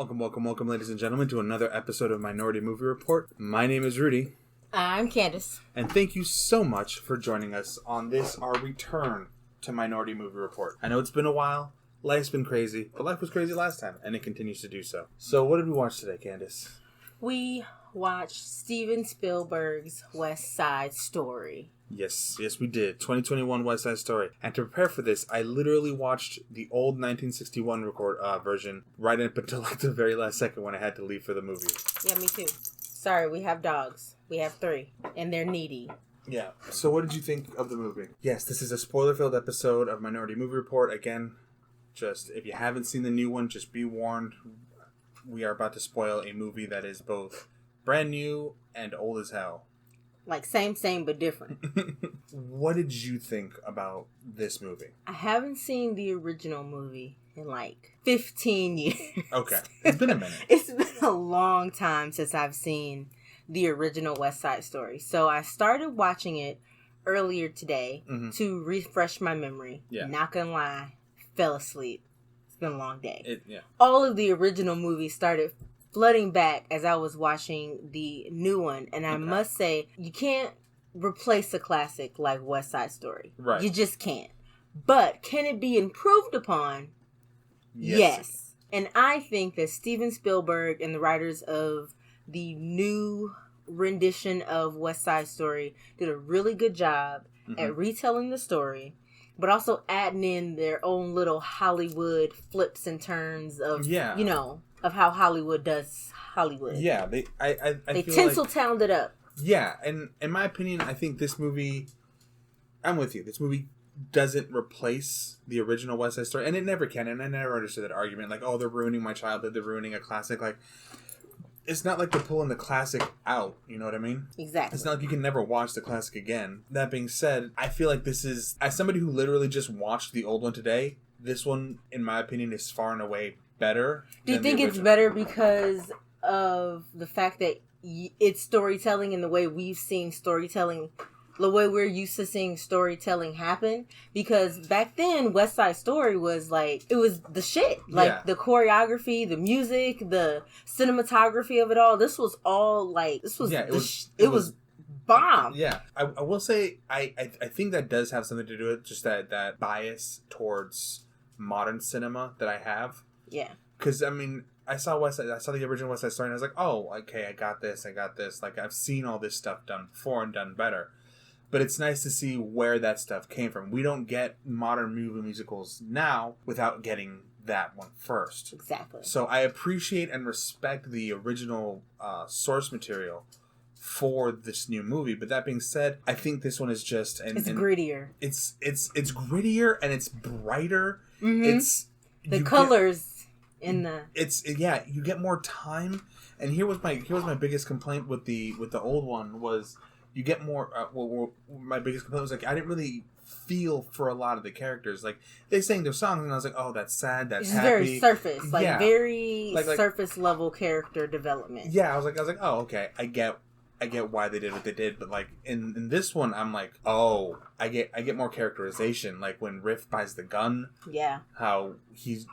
Welcome, ladies and gentlemen, to another episode of Minority Movie Report. My name is Rudy. I'm Candace. And thank you so much for joining us on this, our return to Minority Movie Report. I know it's been a while, life's been crazy, but life was crazy last time, and it continues to do so. So what did we watch today, Candace? We watched Steven Spielberg's West Side Story. Yes, we did. 2021 West Side Story. And to prepare for this, I literally watched the old 1961 version right up until like the very last second when I had to leave for the movie. Yeah, me too. Sorry, we have dogs. We have 3, and they're needy. Yeah. So what did you think of the movie? Yes, this is a spoiler-filled episode of Minority Movie Report. Again, just if you haven't seen the new one, just be warned. We are about to spoil a movie that is both brand new and old as hell. Like same, but different. What did you think about this movie? I haven't seen the original movie in like 15 years. Okay. It's been a minute. It's been a long time since I've seen the original West Side Story. So I started watching it earlier today to refresh my memory. Yeah. Not gonna lie, fell asleep. It's been a long day. All of the original movies started flooding back as I was watching the new one. And I must say, you can't replace a classic like West Side Story. Right. You just can't. But can it be improved upon? Yes. And I think that Steven Spielberg and the writers of the new rendition of West Side Story did a really good job at retelling the story, but also adding in their own little Hollywood flips and turns of, of how Hollywood does Hollywood. Yeah, they tinsel-towned it up. Yeah, and in my opinion, I think this movie, I'm with you. This movie doesn't replace the original West Side Story, and it never can. And I never understood that argument, like, oh, they're ruining my childhood, they're ruining a classic. Like, it's not like they're pulling the classic out. You know what I mean? Exactly. It's not like you can never watch the classic again. That being said, I feel like this is, as somebody who literally just watched the old one today, this one, in my opinion, is far and away better. Do you think it's better because of the fact that it's storytelling in the way we've seen storytelling, the way we're used to seeing storytelling happen? Because back then, West Side Story was like, it was the shit. Like the choreography, the music, the cinematography of it all. This was all like, it was bomb. Yeah. I will say, I think that does have something to do with just that bias towards modern cinema that I have. Yeah. Because, I mean, I saw the original West Side Story, and I was like, oh, okay, I got this. Like, I've seen all this stuff done before and done better. But it's nice to see where that stuff came from. We don't get modern movie musicals now without getting that one first. Exactly. So I appreciate and respect the original source material for this new movie. But that being said, I think this one is just... It's grittier. It's grittier, and it's brighter. Mm-hmm. It's... The colors in the... you get more time. And here was my biggest complaint with the old one was you get more... my biggest complaint was, like, I didn't really feel for a lot of the characters. Like, they sang their songs, and I was like, oh, that's sad, that's happy. Very surface. Very surface level character development. Yeah, I was like, oh, okay, I get why they did what they did, but like in this one, I'm like, oh, I get more characterization. Like when Riff buys the gun, how he's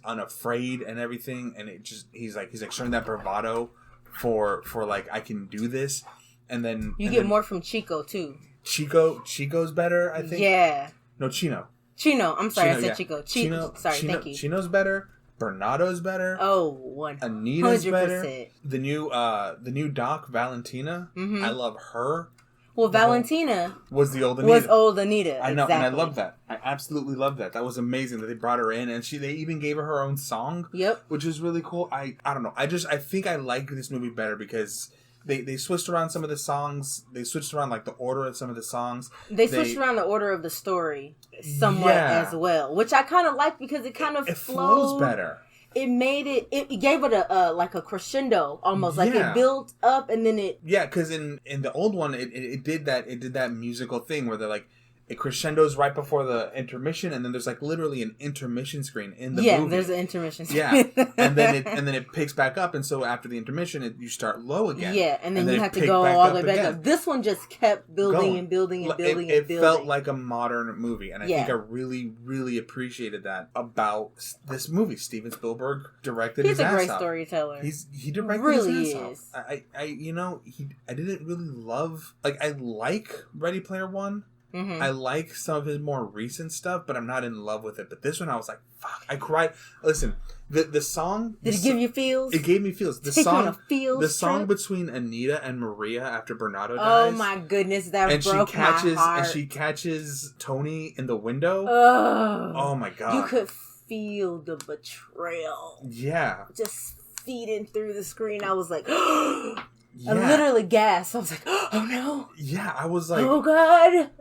unafraid and everything, and he's like showing that bravado for like, I can do this, and then you get more from Chico too. Chico's better, I think. Yeah. No, Chino. I'm sorry, I said Chico. Thank you. Chino's better. Bernado's better. Oh, 100%. Anita's better. The new Doc, Valentina. Mm-hmm. I love her. Well, Valentina was the old Anita. Was old Anita. I know, exactly. And I love that. I absolutely love that. That was amazing that they brought her in, and they even gave her own song. Yep. Which is really cool. I don't know. I think I like this movie better because they switched around some of the songs. They switched around like the order of some of the songs. They switched around the order of the story somewhat as well, which I kind of like because it kind of flows better. It made it gave it a like a crescendo almost, like it built up and then it. Yeah, because in the old one it did that musical thing where they're like, it crescendos right before the intermission, and then there's like literally an intermission screen in the movie. Yeah, there's an intermission screen. Yeah, and then it picks back up, and so after the intermission, you start low again. Yeah, and then you have to go all the way back up. This one just kept building and building and building and building. It felt like a modern movie, and I think I really, really appreciated that about this movie. Steven Spielberg directed his ass off. He's a great storyteller. He directed really his ass off. I didn't really love, like, I like Ready Player One. Mm-hmm. I like some of his more recent stuff, but I'm not in love with it. But this one, I was like, fuck. I cried. Listen, the song... Did it give you feels? It gave me feels. The song between Anita and Maria after Bernardo dies. Oh my goodness, that broke my heart. And she catches Tony in the window. Oh my God. You could feel the betrayal. Yeah. Just feeding through the screen. I was like... Yeah. I literally gasped. I was like, oh no. Yeah, I was like... Oh God.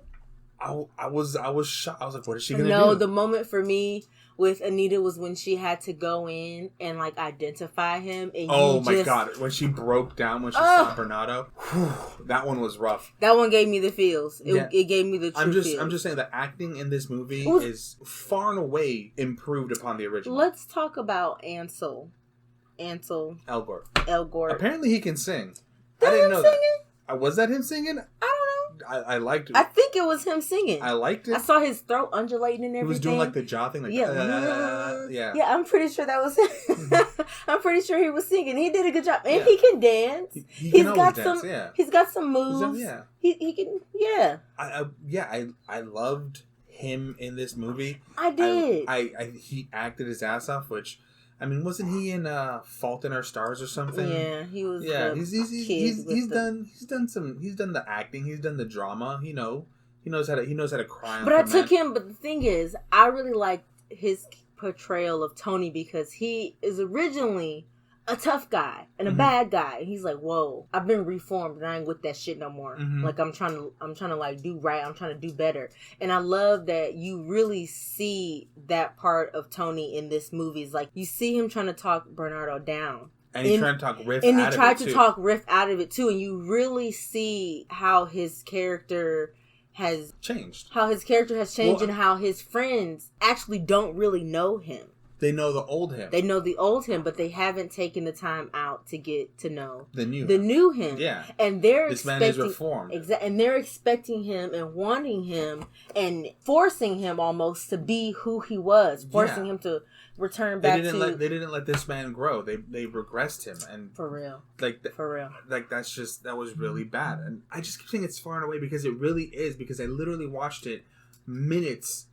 I was shocked. I was like, what is she gonna do? No, the moment for me with Anita was when she had to go in and like identify him. And my God, when she broke down when she saw Bernardo, that one was rough. That one gave me the feels. It gave me the true feels. I'm just saying the acting in this movie is far and away improved upon the original. Let's talk about Ansel Elgort. Apparently he can sing. I didn't know that. Was that him singing? I don't know. I liked it. I think it was him singing. I liked it. I saw his throat undulating and everything. He was doing like the jaw thing. Like, yeah. Yeah, I'm pretty sure that was him. Mm-hmm. I'm pretty sure he was singing. He did a good job. And he can dance. He's got some moves. He can, yeah. I loved him in this movie. I did. He acted his ass off, which... I mean, wasn't he in Fault in Our Stars or something? Yeah, he was. Yeah, he's done the acting. He's done the drama. He knows how to cry. But the thing is, I really liked his portrayal of Tony because he is originally a tough guy and a bad guy. He's like, whoa, I've been reformed and I ain't with that shit no more. Mm-hmm. Like I'm trying to like do right. I'm trying to do better. And I love that you really see that part of Tony in this movie. It's like you see him trying to talk Bernardo down. And he's trying to talk Riff out of it too. And he tried to talk Riff out of it too. And you really see how his character has changed. How his character has changed and how his friends actually don't really know him. They know the old him. They know the old him, but they haven't taken the time out to get to know the new him. Yeah. And they're man is reformed. And they're expecting him and wanting him and forcing him almost to be who he was. Forcing him to return back they didn't let this man grow. They regressed him. And for real. For real. Like that was really bad. And I just keep saying it's far and away because it really is, because I literally watched it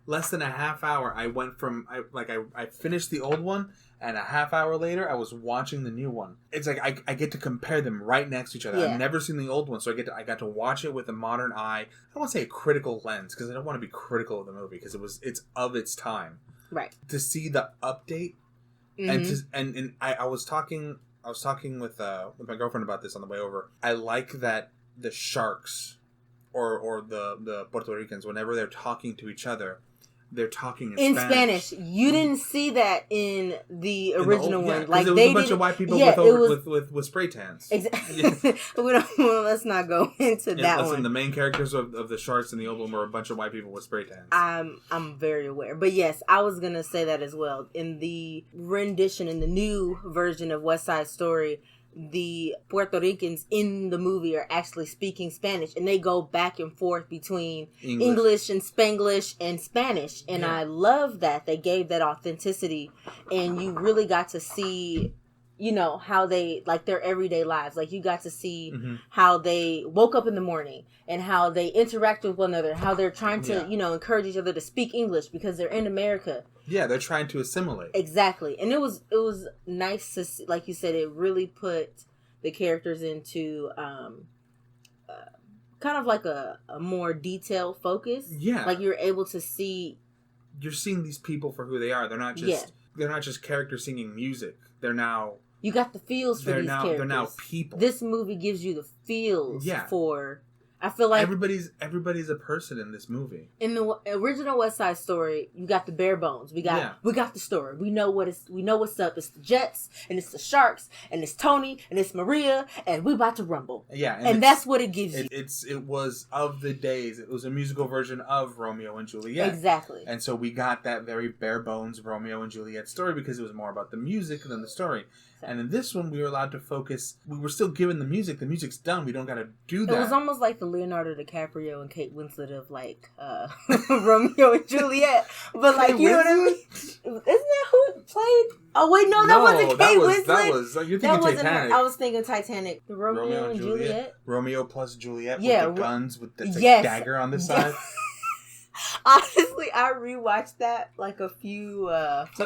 less than a half hour. I finished the old one, and a half hour later I was watching the new one. It's like I get to compare them right next to each other. I've never seen the old one, so I got to watch it with a modern eye. I don't want to say a critical lens because I don't want to be critical of the movie because it's of its time. Right. To see the update, and I was talking with my girlfriend about this on the way over. I like that the sharks or the Puerto Ricans, whenever they're talking to each other, they're talking in Spanish. You didn't see that in the original one. Like there was a bunch of white people with spray tans. Exactly. Let's not go into that one. The main characters of the sharks in the old one were a bunch of white people with spray tans. I'm very aware. But yes, I was gonna say that as well. In the rendition, in the new version of West Side Story, the Puerto Ricans in the movie are actually speaking Spanish, and they go back and forth between English and Spanglish and Spanish. And I love that they gave that authenticity, and you really got to see, how they, like, their everyday lives. Like, you got to see how they woke up in the morning and how they interact with one another, how they're trying to, encourage each other to speak English because they're in America. Yeah, they're trying to assimilate. Exactly. And it was nice to see, like you said, it really put the characters into kind of like a more detailed focus. Yeah. Like you're able to see. You're seeing these people for who they are. They're not just characters singing music. They're now. You got the feels for these characters. They're now people. This movie gives you the feels for. I feel like everybody's a person in this movie. In the original West Side Story, you got the bare bones. We got the story. We know what's up. It's the Jets and it's the Sharks and it's Tony and it's Maria and we about to rumble. Yeah, and that's what it gives you. It was of the days. It was a musical version of Romeo and Juliet. Exactly. And so we got that very bare bones Romeo and Juliet story because it was more about the music than the story. And in this one, we were allowed to focus. We were still given the music. The music's done. We don't got to do that. It was almost like the Leonardo DiCaprio and Kate Winslet of like Romeo and Juliet. But like, you know what I mean? Isn't that who played? Oh wait, no, that wasn't Kate Winslet. That was you're thinking Titanic. Her. I was thinking Titanic. The Romeo and Juliet. Romeo plus Juliet with the guns with the dagger on the side. Honestly, I rewatched that like a few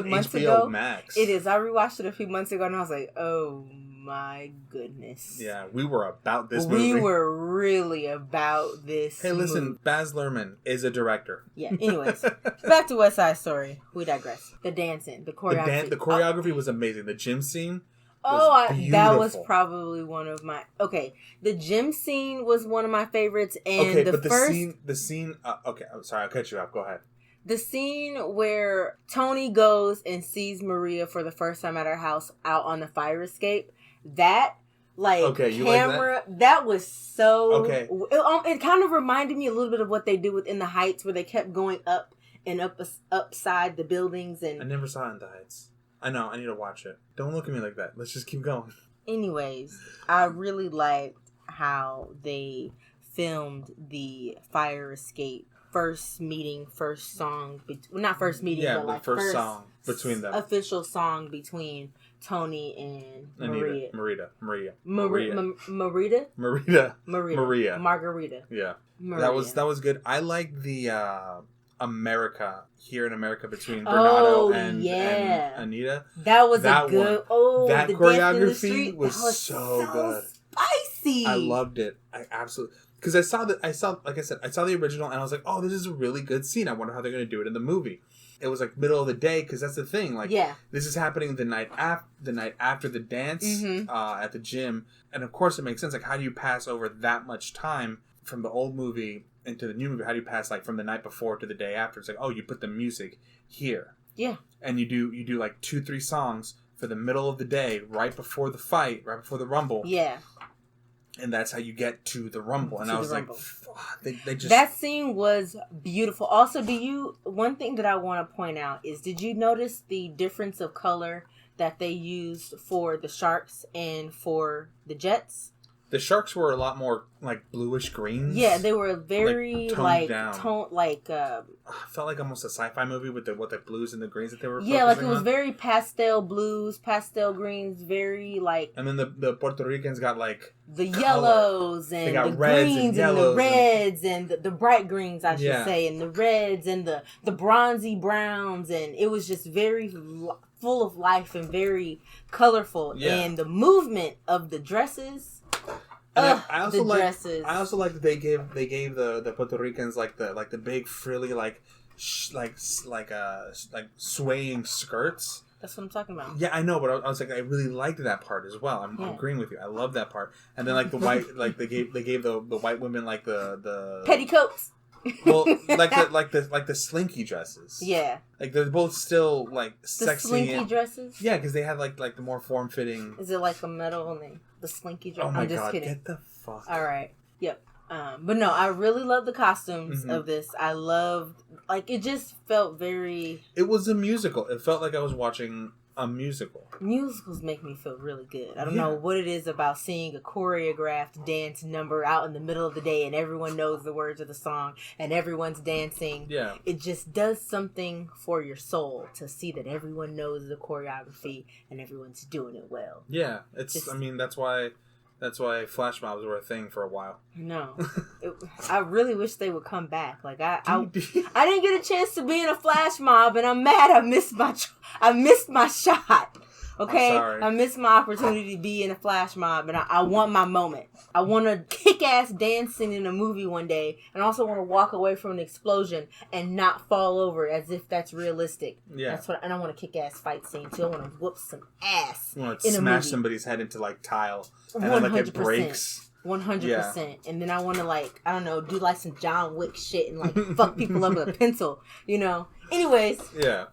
months ago. Max. It is. I rewatched it a few months ago, and I was like, "Oh my goodness!" Yeah, we were about this movie. We were really about this. Hey, listen, movie. Baz Luhrmann is a director. Yeah. Anyways, back to West Side Story. We digress. The dancing, the choreography. The choreography was amazing. The gym scene. That was probably one of my... Okay, the gym scene was one of my favorites, and the scene... okay, I'm sorry, I'll cut you off. Go ahead. The scene where Tony goes and sees Maria for the first time at her house out on the fire escape, that... camera, that was so... Okay. It kind of reminded me a little bit of what they did with In the Heights, where they kept going up and upside the buildings. And I never saw In the Heights. I know, I need to watch it. Don't look at me like that. Let's just keep going. Anyways, I really liked how they filmed the fire escape first song. Not first meeting, but like first song between them. Official song between Tony and Maria. Maria. Margarita. Yeah. Maria. That was good. I like the America here in America between Bernardo and ANITA. That was good. That choreography was so good. Spicy. I loved it. I absolutely, because I saw the original and I was like, oh, this is a really good scene. I wonder how they're going to do it in the movie. It was like middle of the day because that's the thing. Like, this is happening the night after the dance at the gym, and of course it makes sense. Like, how do you pass over that much time from the old movie into the new movie? How do you pass like from the night before to the day after? It's like, oh, you put the music here, and you do like 2-3 songs for the middle of the day, right before the fight, right before the rumble, and that's how you get to the rumble. And I was like, they just... That scene was beautiful. Also, one thing that I want to point out is, did you notice the difference of color that they used for the Sharks and for the Jets? The Sharks were a lot more like bluish greens. Yeah, they were very toned down. I felt like almost a sci-fi movie with the blues and the greens that they were. Yeah, like it was very pastel blues, pastel greens, very like. And then the Puerto Ricans got like the yellows and the greens and the reds and the bright greens, I should say, and the reds and the bronzy browns, and it was just very full of life and very colorful. Yeah. And the movement of the dresses. I also like that they gave the Puerto Ricans like the big frilly like swaying skirts. That's what I'm talking about. Yeah, I know, but I was like, I really liked that part as well. I'm agreeing with you. I love that part. And then like the white, like they gave the white women like the petticoats. Well, like the slinky dresses. Yeah. Like they're both still like sexy. The slinky dresses. Yeah, because they had like the more form fitting. Is it like a metal and the slinky dress? Oh my I'm just god! kidding. Get the fuck. All right. Yep. But no, I really love the costumes of this. I loved, like, it just felt very... It was a musical. It felt like I was watching a musical. Musicals make me feel really good. I don't know what it is about seeing a choreographed dance number out in the middle of the day and everyone knows the words of the song and everyone's dancing. Yeah. It just does something for your soul to see that everyone knows the choreography and everyone's doing it well. Yeah. That's why flash mobs were a thing for a while. No, I really wish they would come back. Like I didn't get a chance to be in a flash mob, and I'm mad. I missed my shot. Okay, I missed my opportunity to be in a flash mob, and I want my moment. I want to kick ass dancing in a movie one day, and I also want to walk away from an explosion and not fall over as if that's realistic. Yeah, and I want to kick ass fight scene too. I want to whoop some ass. You want to smash somebody's head into like tile, and then like it breaks. 100%. And then I want to, like, I don't know, do like some John Wick shit and like fuck people up with a pencil, you know? Anyways. Yeah.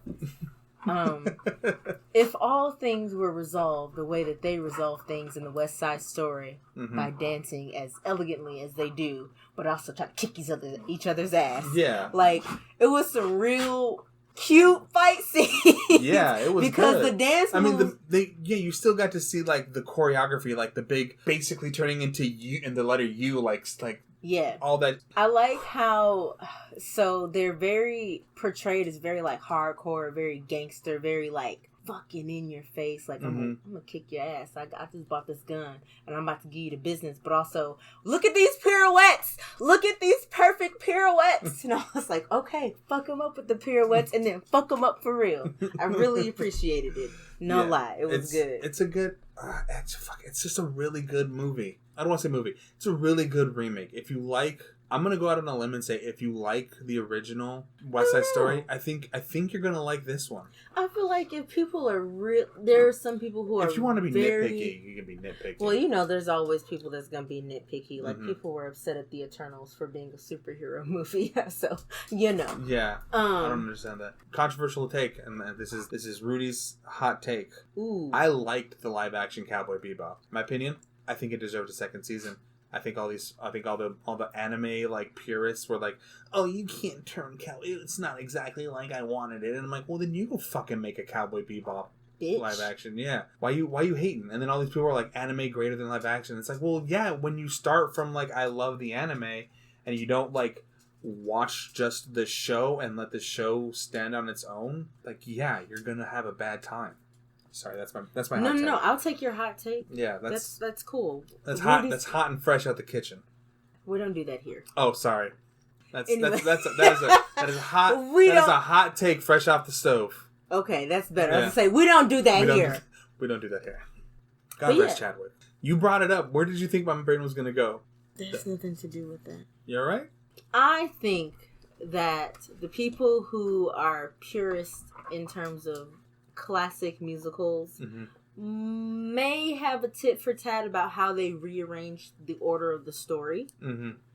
If all things were resolved the way that they resolve things in the West Side Story, by dancing as elegantly as they do, but also try to kick each other's ass. Yeah. Like, it was some real cute fight scenes. Yeah, it was because good. the dance moves... I mean, you still got to see, like, the choreography, like, the big, basically turning into U, in the letter U, like yeah. all that. I like how, so they're very portrayed as very, like, hardcore, very gangster, very, like, fucking in your face. Like, I'm gonna kick your ass. I just bought this gun and I'm about to give you the business. But also, look at these pirouettes. Look at these perfect pirouettes. And I was like, okay, fuck them up with the pirouettes and then fuck them up for real. I really appreciated it. No lie. It was good. It's a good, it's just a really good movie. I don't want to say movie. It's a really good remake. If you like, I'm going to go out on a limb and say, if you like the original West Side Story, I think you're going to like this one. I feel like if people are there are some people who are if you want to be nitpicky, you can be nitpicky. Well, you know, there's always people that's going to be nitpicky. Like, people were upset at the Eternals for being a superhero movie. So, you know. Yeah. I don't understand that. Controversial take, and this is Rudy's hot take. Ooh. I liked the live action Cowboy Bebop. My opinion, I think it deserved a second season. I think all the anime, like, purists were like, oh, you can't turn cowboy. It's not exactly like I wanted it. And I'm like, well, then you go fucking make a Cowboy Bebop live action. Yeah. Why you hating? And then all these people are like, anime greater than live action. It's like, well, yeah, when you start from, like, I love the anime and you don't, like, watch just the show and let the show stand on its own, like, yeah, you're gonna have a bad time. Sorry, that's my hot take. No, I'll take your hot take. Yeah, that's cool. That's hot. That's hot and fresh out the kitchen. We don't do that here. Oh, sorry. That is a hot take fresh off the stove. Okay, that's better. I was gonna say we don't do that here. We don't do that here. God rest Chadwick. You brought it up. Where did you think my brain was gonna go? There's nothing to do with that. You all right? I think that the people who are purists in terms of classic musicals may have a tit for tat about how they rearranged the order of the story.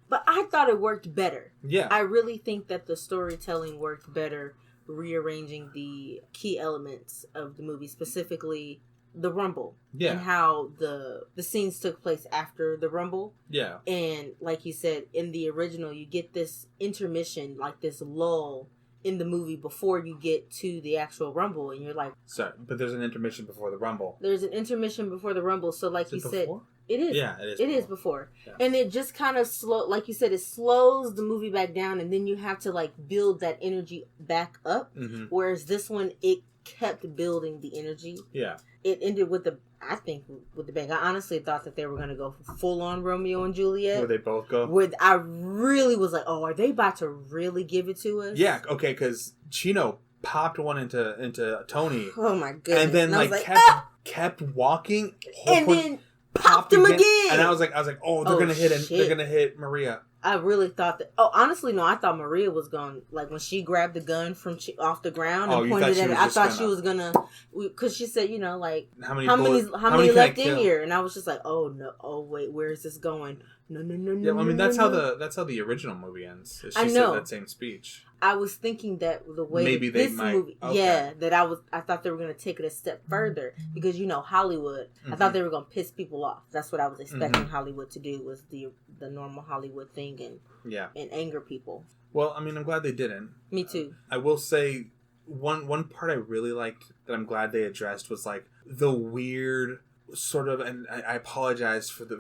But I thought it worked better. Yeah. I really think that the storytelling worked better rearranging the key elements of the movie, specifically the Rumble. Yeah. And how the scenes took place after the Rumble. Yeah. And like you said, in the original, you get this intermission, like this lull in the movie before you get to the actual Rumble, and you're like... Sorry, but there's an intermission before the Rumble. There's an intermission before the Rumble, so like you said... It is. Yeah, it is. It is before. Yeah. And it just kind of like you said, it slows the movie back down, and then you have to, like, build that energy back up, whereas this one, it kept building the energy. Yeah. It ended with the bang. I honestly thought that they were going to go full on Romeo and Juliet. Where they both go? I really was like, oh, are they about to really give it to us? Yeah, okay, because Chino popped one into Tony. Oh my goodness. And then kept walking. And then popped him again. And I was like, oh, they're gonna hit him. They're gonna hit Maria. I really thought that. Oh, honestly, no. I thought Maria was going, like, when she grabbed the gun from off the ground and pointed at it. I thought she was gonna, because she said, you know, like, how many left in here? And I was just like, oh no, oh wait, where is this going? No. Yeah, I mean that's how the original movie ends. She said that same speech. I was thinking that the way maybe this movie, that I thought they were going to take it a step further because, you know, Hollywood. I thought they were going to piss people off. That's what I was expecting Hollywood to do, was the normal Hollywood thing and anger people. Well, I mean, I'm glad they didn't. Me too. I will say one part I really liked that I'm glad they addressed was like the weird sort of, and I apologize for the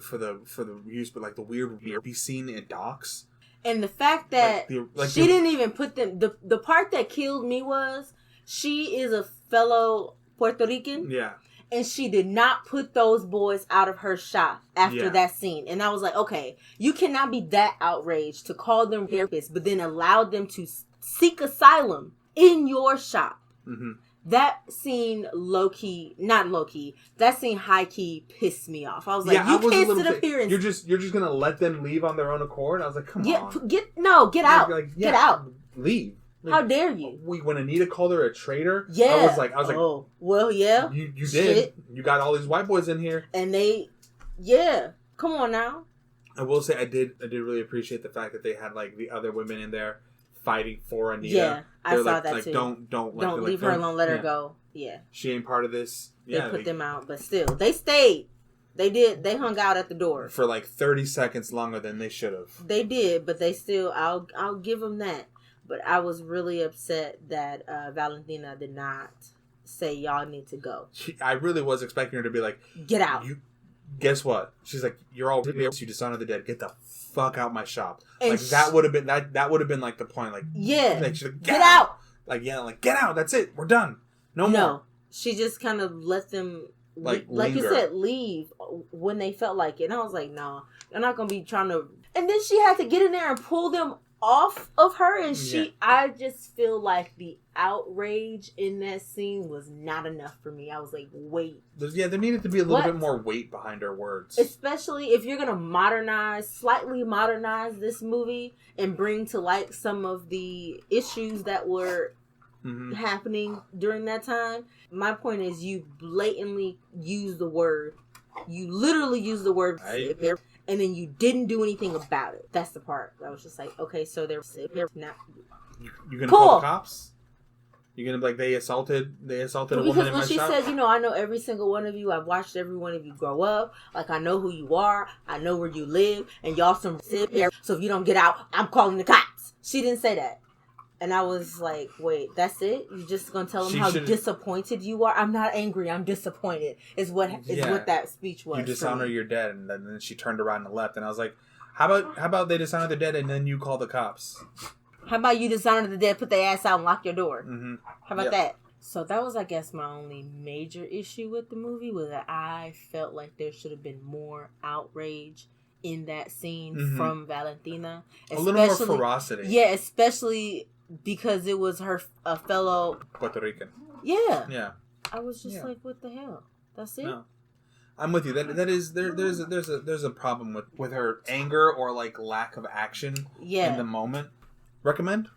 use, but like the weird scene in docks. And the fact that she didn't even put them... The part that killed me was she is a fellow Puerto Rican. Yeah. And she did not put those boys out of her shop after that scene. And I was like, okay, you cannot be that outraged to call them rapists, but then allow them to seek asylum in your shop. Mm-hmm. That scene that scene high-key pissed me off. I was like, you can't sit up here and... You're just going to let them leave on their own accord? I was like, come on. Get out. Get out. Leave. Like, how dare you? When Anita called her a traitor, yeah. I was like, oh, well, yeah. You did. You got all these white boys in here. And come on now. I will say I did really appreciate the fact that they had like the other women in there fighting for Anita. Yeah, I saw like, that like, too. Don't leave her alone. Let her go. Yeah, she ain't part of this. Yeah, they put them out, but still, they stayed. They did. They hung out at the door for like 30 seconds longer than they should have. They did, but they still. I'll give them that. But I was really upset that Valentina did not say y'all need to go. I really was expecting her to be like, get out. Guess what? She's like, you're all you dishonor the dead. Get the fuck out my shop. And like that would have been that would have been like the point. Like like, get out. Like get out. That's it. We're done. No more. She just kind of let them. Like you said, leave when they felt like it. And I was like, no, they're not going to be trying to... And then she had to get in there and pull them off of her. And I just feel like the outrage in that scene was not enough for me. I was like, wait. There needed to be a little bit more weight behind her words. Especially if you're going to slightly modernize this movie and bring to light some of the issues that were... happening during that time. My point is, you blatantly use the word. You literally use the word, and then you didn't do anything about it. That's the part. I was just like, okay, so they're not. You gonna call the cops? You're gonna be like, they assaulted a woman in my shop? Because when she said, I know every single one of you. I've watched every one of you grow up. Like, I know who you are. I know where you live, and y'all some sit here. So if you don't get out, I'm calling the cops. She didn't say that. And I was like, wait, that's it? You're just going to tell them how disappointed you are? I'm not angry. I'm disappointed is what that speech was. You dishonor your dead. And then she turned around and left. And I was like, how about they dishonor the dead and then you call the cops? How about you dishonor the dead, put their ass out and lock your door? Mm-hmm. How about that? So that was, I guess, my only major issue with the movie was that I felt like there should have been more outrage in that scene from Valentina. A little more ferocity. Yeah, especially... because it was a fellow Puerto Rican. Yeah. Yeah. I was just like, what the hell? That's it? No. I'm with you. That is there's a problem with her anger or like lack of action in the moment. Recommend?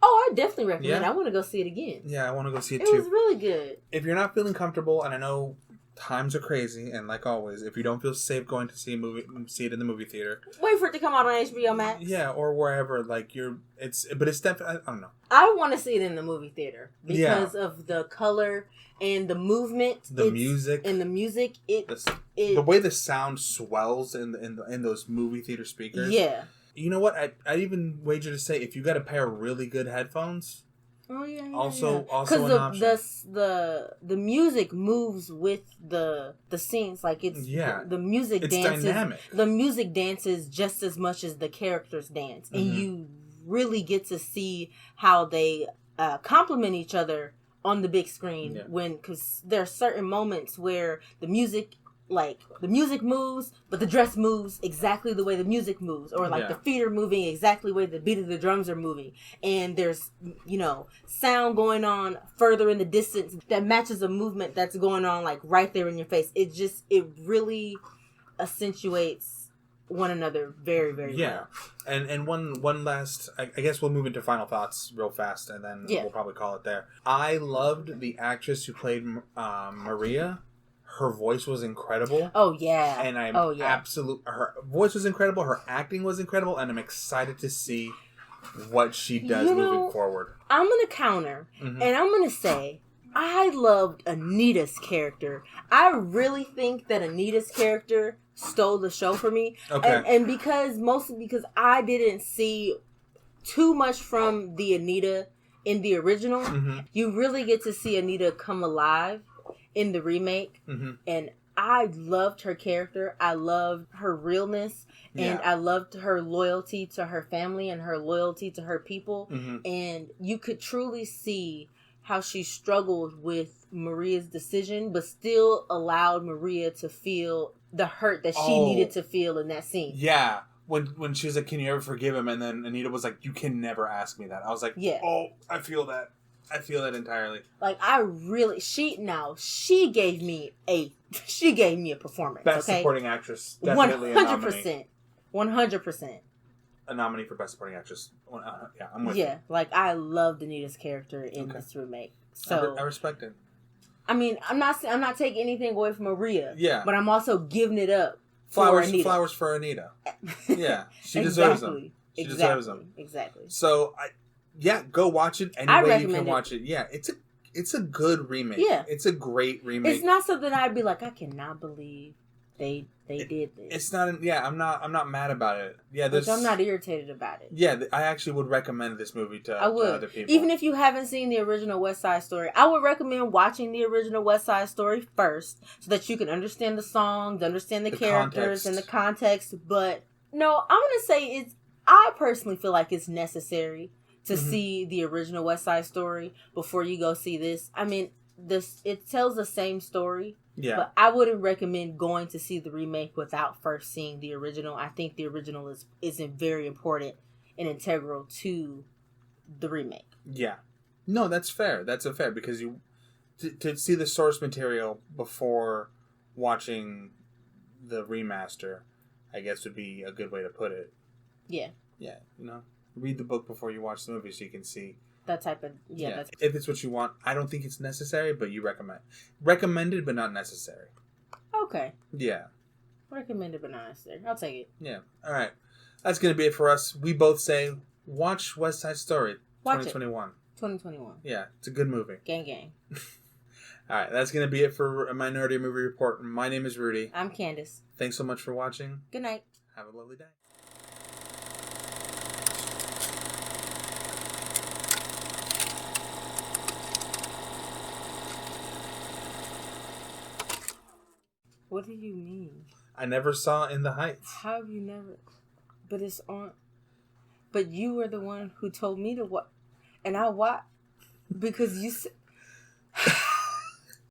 Oh, I definitely recommend. Yeah. I want to go see it again. Yeah, I want to go see it too. It was really good. If you're not feeling comfortable, and I know times are crazy, and like always, if you don't feel safe going to see it in the movie theater, wait for it to come out on HBO Max. Yeah, or wherever. Like it's definitely, I don't know. I want to see it in the movie theater because of the color and the movement, the music, the way the sound swells in those movie theater speakers. Yeah, you know what? I'd even wager to say if you got a pair of really good headphones. Oh yeah. Also because the music moves with the scenes, like it's the music it's dances. Dynamic. The music dances just as much as the characters dance, and you really get to see how they complement each other on the big screen. Because there are certain moments where the music moves, but the dress moves exactly the way the music moves, or the feet are moving exactly the way the beat of the drums are moving, and there's sound going on further in the distance that matches a movement that's going on like right there in your face. It really accentuates one another very, very well. And one last, I guess we'll move into final thoughts real fast, and then we'll probably call it there. I loved the actress who played Maria. Her voice was incredible. Oh, yeah. And her voice was incredible. Her acting was incredible. And I'm excited to see what she does moving forward. I'm going to counter. And I'm going to say, I loved Anita's character. I really think that Anita's character stole the show for me. Okay. And mostly because I didn't see too much from the Anita in the original. You really get to see Anita come alive in the remake, and I loved her character. I loved her realness, and I loved her loyalty to her family and her loyalty to her people. And you could truly see how she struggled with Maria's decision, but still allowed Maria to feel the hurt that she needed to feel in that scene. Yeah. When she was like, can you ever forgive him? And then Anita was like, you can never ask me that. I was like, oh, I feel that. I feel that entirely. Like, she gave me a performance. Best supporting actress. Definitely 100%. 100%. A nominee for best supporting actress. Yeah, I'm with you. Yeah, like, I loved Anita's character in this remake. So I respect it. I mean, I'm not taking anything away from Maria. Yeah. But I'm also giving it up Flowers for Anita. Yeah, she deserves them. She deserves them. Exactly. So, go watch it any way you can watch it. Yeah, it's a good remake. Yeah, it's a great remake. It's not something I'd be like, I cannot believe they did this. It's not. Yeah, I'm not mad about it. Yeah, I'm not irritated about it. Yeah, I actually would recommend this movie to other people. Even if you haven't seen the original West Side Story, I would recommend watching the original West Side Story first, so that you can understand the songs, understand the characters, context. And the context. But no, I'm gonna say I personally feel like it's necessary to see the original West Side Story before you go see this. I mean, it tells the same story. Yeah. But I wouldn't recommend going to see the remake without first seeing the original. I think the original is very important and integral to the remake. Yeah. No, that's fair. That's fair because to see the source material before watching the remaster, I guess would be a good way to put it. Yeah. Yeah, read the book before you watch the movie so you can see that type of That's... If it's what you want, I don't think it's necessary, but you recommended, but not necessary. Okay. Yeah. Recommended, but not necessary. I'll take it. Yeah. All right. That's gonna be it for us. We both say watch West Side Story. 2021. 2021. Yeah, it's a good movie. Gang gang. All right, that's gonna be it for a Minority Movie Report. My name is Rudy. I'm Candace. Thanks so much for watching. Good night. Have a lovely day. What do you mean? I never saw In the Heights. How have you never? But it's on. But you were the one who told me to watch, and I watched because you said.